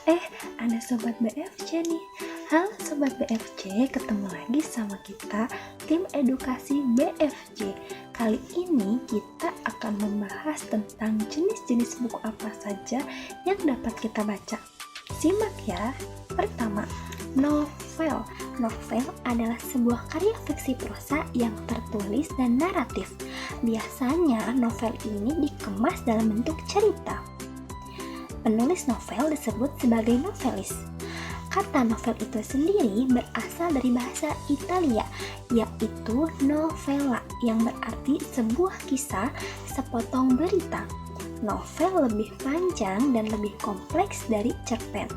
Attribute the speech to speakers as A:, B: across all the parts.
A: Eh, ada Sobat BFC nih. Halo Sobat BFC, ketemu lagi sama kita, tim edukasi BFC. Kali ini kita akan membahas tentang jenis-jenis buku apa saja yang dapat kita baca. Simak ya. Pertama, novel. Novel adalah sebuah karya fiksi prosa yang tertulis dan naratif. Biasanya novel ini dikemas dalam bentuk cerita. Penulis novel disebut sebagai novelis. Kata novel itu sendiri berasal dari bahasa Italia, yaitu novella, yang berarti sebuah kisah, sepotong berita. Novel lebih panjang dan lebih kompleks dari cerpen.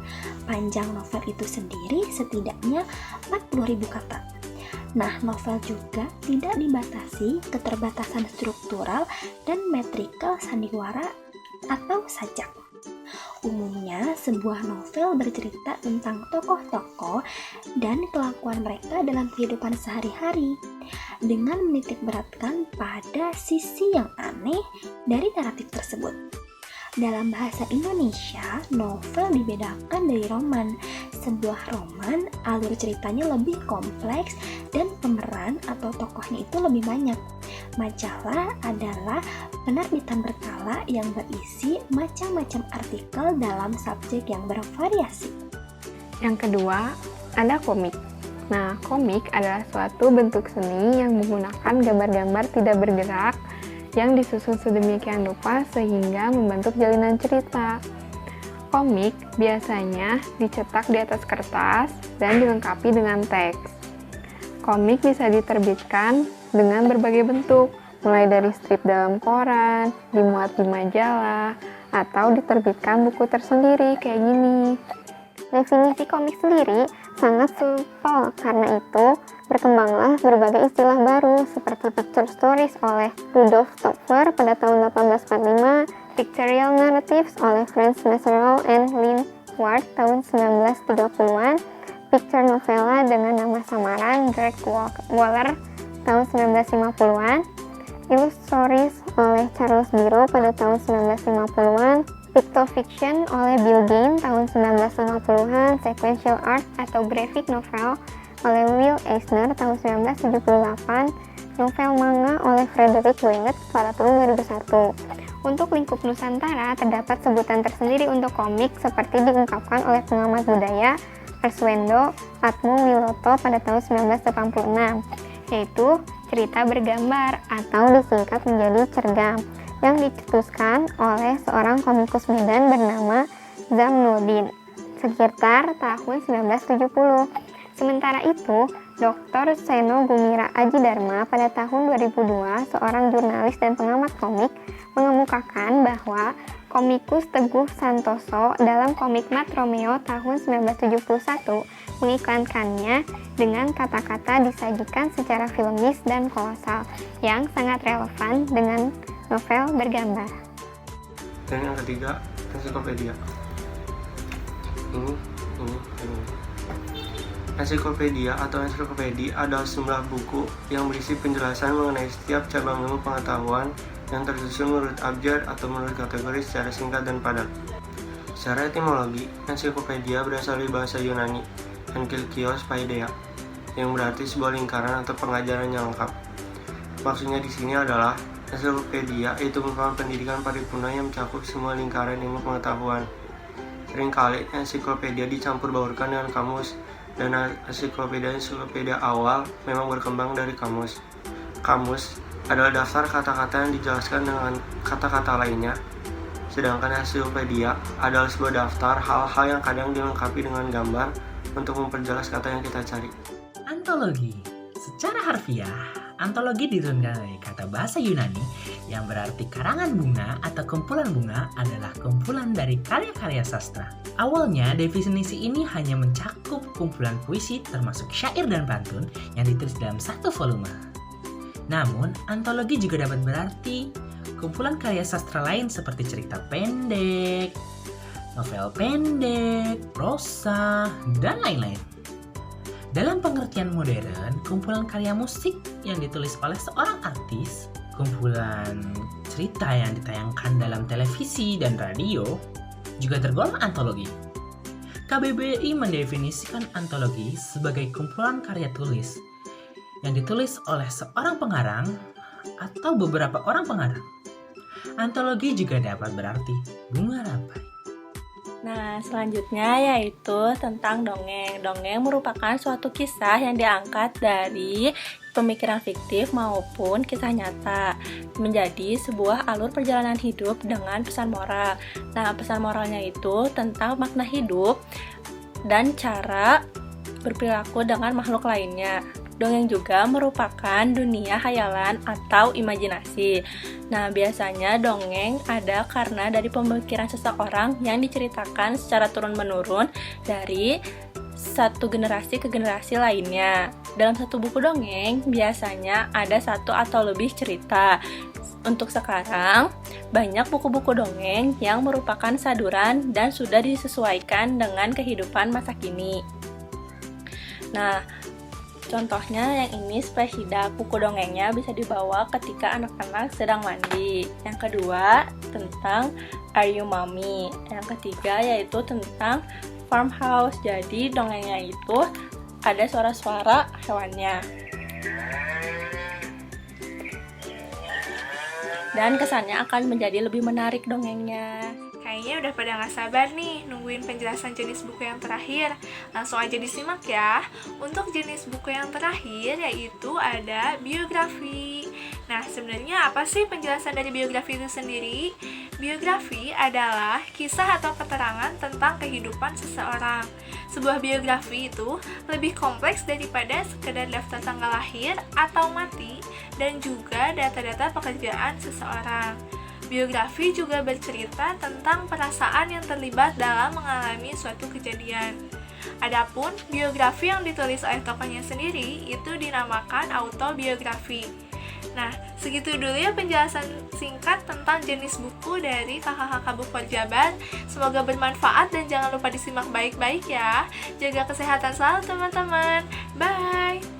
A: Panjang novel itu sendiri setidaknya 40.000 kata. Nah, novel juga tidak dibatasi keterbatasan struktural dan metrikal sandiwara atau sajak. Umumnya, sebuah novel bercerita tentang tokoh-tokoh dan kelakuan mereka dalam kehidupan sehari-hari, dengan menitik beratkan pada sisi yang aneh dari naratif tersebut. Dalam bahasa Indonesia, novel dibedakan dari roman. Sebuah roman, alur ceritanya lebih kompleks dan pemeran atau tokohnya itu lebih banyak. Majalah adalah penerbitan berkala yang berisi macam-macam artikel dalam subjek yang bervariasi.
B: Yang kedua, ada komik. Nah, komik adalah suatu bentuk seni yang menggunakan gambar-gambar tidak bergerak yang disusun sedemikian rupa sehingga membentuk jalinan cerita. Komik biasanya dicetak di atas kertas dan dilengkapi dengan teks. Komik bisa diterbitkan dengan berbagai bentuk, mulai dari strip dalam koran, dimuat di majalah, atau diterbitkan buku tersendiri kayak gini. Definisi komik sendiri sangat simpel, karena itu berkembanglah berbagai istilah baru seperti picture stories oleh Rudolf Topfer pada tahun 1845, pictorial narratives oleh Franz Maserol and Lynn Ward tahun 1930-an, picture novela dengan nama samaran Greg Waller tahun 1950-an, illustories oleh Charles Biro pada tahun 1950-an, Pictofiction oleh Bill Gain tahun 1950-an, sequential art atau graphic novel oleh Will Eisner tahun 1978, novel manga oleh Frederick Willett pada tahun 2001. Untuk lingkup Nusantara, terdapat sebutan tersendiri untuk komik seperti diungkapkan oleh pengamat budaya Arswendo Atmo Wiloto pada tahun 1986, yaitu cerita bergambar atau disingkat menjadi cergam, yang dicetuskan oleh seorang komikus Medan bernama Zamnuddin sekitar tahun 1970. Sementara itu, Dr. Seno Gumira Aji Dharma pada tahun 2002, seorang jurnalis dan pengamat komik, mengemukakan bahwa komikus Teguh Santoso dalam komik Mat Romeo tahun 1971 mengiklankannya dengan kata-kata disajikan secara filmis dan kolosal yang sangat relevan dengan novel bergambar.
C: Dan yang ketiga, ensiklopedia. Ini. Ensiklopedia atau ensiklopedia adalah jumlah buku yang berisi penjelasan mengenai setiap cabang ilmu pengetahuan yang tersusun menurut abjad atau menurut kategori secara singkat dan padat. Secara etimologi, ensiklopedia berasal dari bahasa Yunani, enkyklkios paideia, yang berarti sebuah lingkaran atau pengajaran yang lengkap. Maksudnya di sini adalah ensiklopedia itu merupakan pendidikan paripurna yang mencakup semua lingkaran ilmu pengetahuan. Seringkali ensiklopedia dicampur baurkan dengan kamus, dan ensiklopedia awal memang berkembang dari kamus. Kamus adalah daftar kata-kata yang dijelaskan dengan kata-kata lainnya, sedangkan ensiklopedia adalah sebuah daftar hal-hal yang kadang dilengkapi dengan gambar untuk memperjelas kata yang kita cari.
D: Antologi. Secara harfiah, antologi diturunkan dari kata bahasa Yunani yang berarti karangan bunga atau kumpulan bunga adalah kumpulan dari karya-karya sastra. Awalnya, definisi ini hanya mencakup kumpulan puisi termasuk syair dan pantun yang ditulis dalam satu volume. Namun, antologi juga dapat berarti kumpulan karya sastra lain seperti cerita pendek, novel pendek, prosa, dan lain-lain. Dalam pengertian modern, kumpulan karya musik yang ditulis oleh seorang artis, kumpulan cerita yang ditayangkan dalam televisi dan radio, juga tergolong antologi. KBBI mendefinisikan antologi sebagai kumpulan karya tulis yang ditulis oleh seorang pengarang atau beberapa orang pengarang. Antologi juga dapat berarti bunga rampai.
A: Nah, selanjutnya yaitu tentang dongeng. Dongeng merupakan suatu kisah yang diangkat dari pemikiran fiktif maupun kisah nyata menjadi sebuah alur perjalanan hidup dengan pesan moral. Nah, pesan moralnya itu tentang makna hidup dan cara berperilaku dengan makhluk lainnya. Dongeng juga merupakan dunia hayalan atau imajinasi. Nah, biasanya dongeng ada karena dari pemikiran seseorang yang diceritakan secara turun-menurun dari satu generasi ke generasi lainnya. Dalam satu buku dongeng, biasanya ada satu atau lebih cerita. Untuk sekarang, banyak buku-buku dongeng yang merupakan saduran dan sudah disesuaikan dengan kehidupan masa kini. Nah, contohnya yang ini Spesidak, buku dongengnya bisa dibawa ketika anak-anak sedang mandi. Yang kedua tentang Are You Mommy. Yang ketiga yaitu tentang Farmhouse. Jadi dongengnya itu ada suara-suara hewannya. Dan kesannya akan menjadi lebih menarik dongengnya.
E: Kayaknya udah pada gak sabar nih nungguin penjelasan jenis buku yang terakhir. Langsung aja disimak ya. Untuk jenis buku yang terakhir yaitu ada biografi. Nah, sebenarnya apa sih penjelasan dari biografi itu sendiri? Biografi adalah kisah atau keterangan tentang kehidupan seseorang. Sebuah biografi itu lebih kompleks daripada sekedar daftar tanggal lahir atau mati dan juga data-data pekerjaan seseorang. Biografi juga bercerita tentang perasaan yang terlibat dalam mengalami suatu kejadian. Adapun biografi yang ditulis oleh tokohnya sendiri itu dinamakan autobiografi. Nah, segitu dulu ya penjelasan singkat tentang jenis buku dari kakak-kakak Bukor Jabar. Semoga bermanfaat dan jangan lupa disimak baik-baik ya. Jaga kesehatan selalu teman-teman. Bye!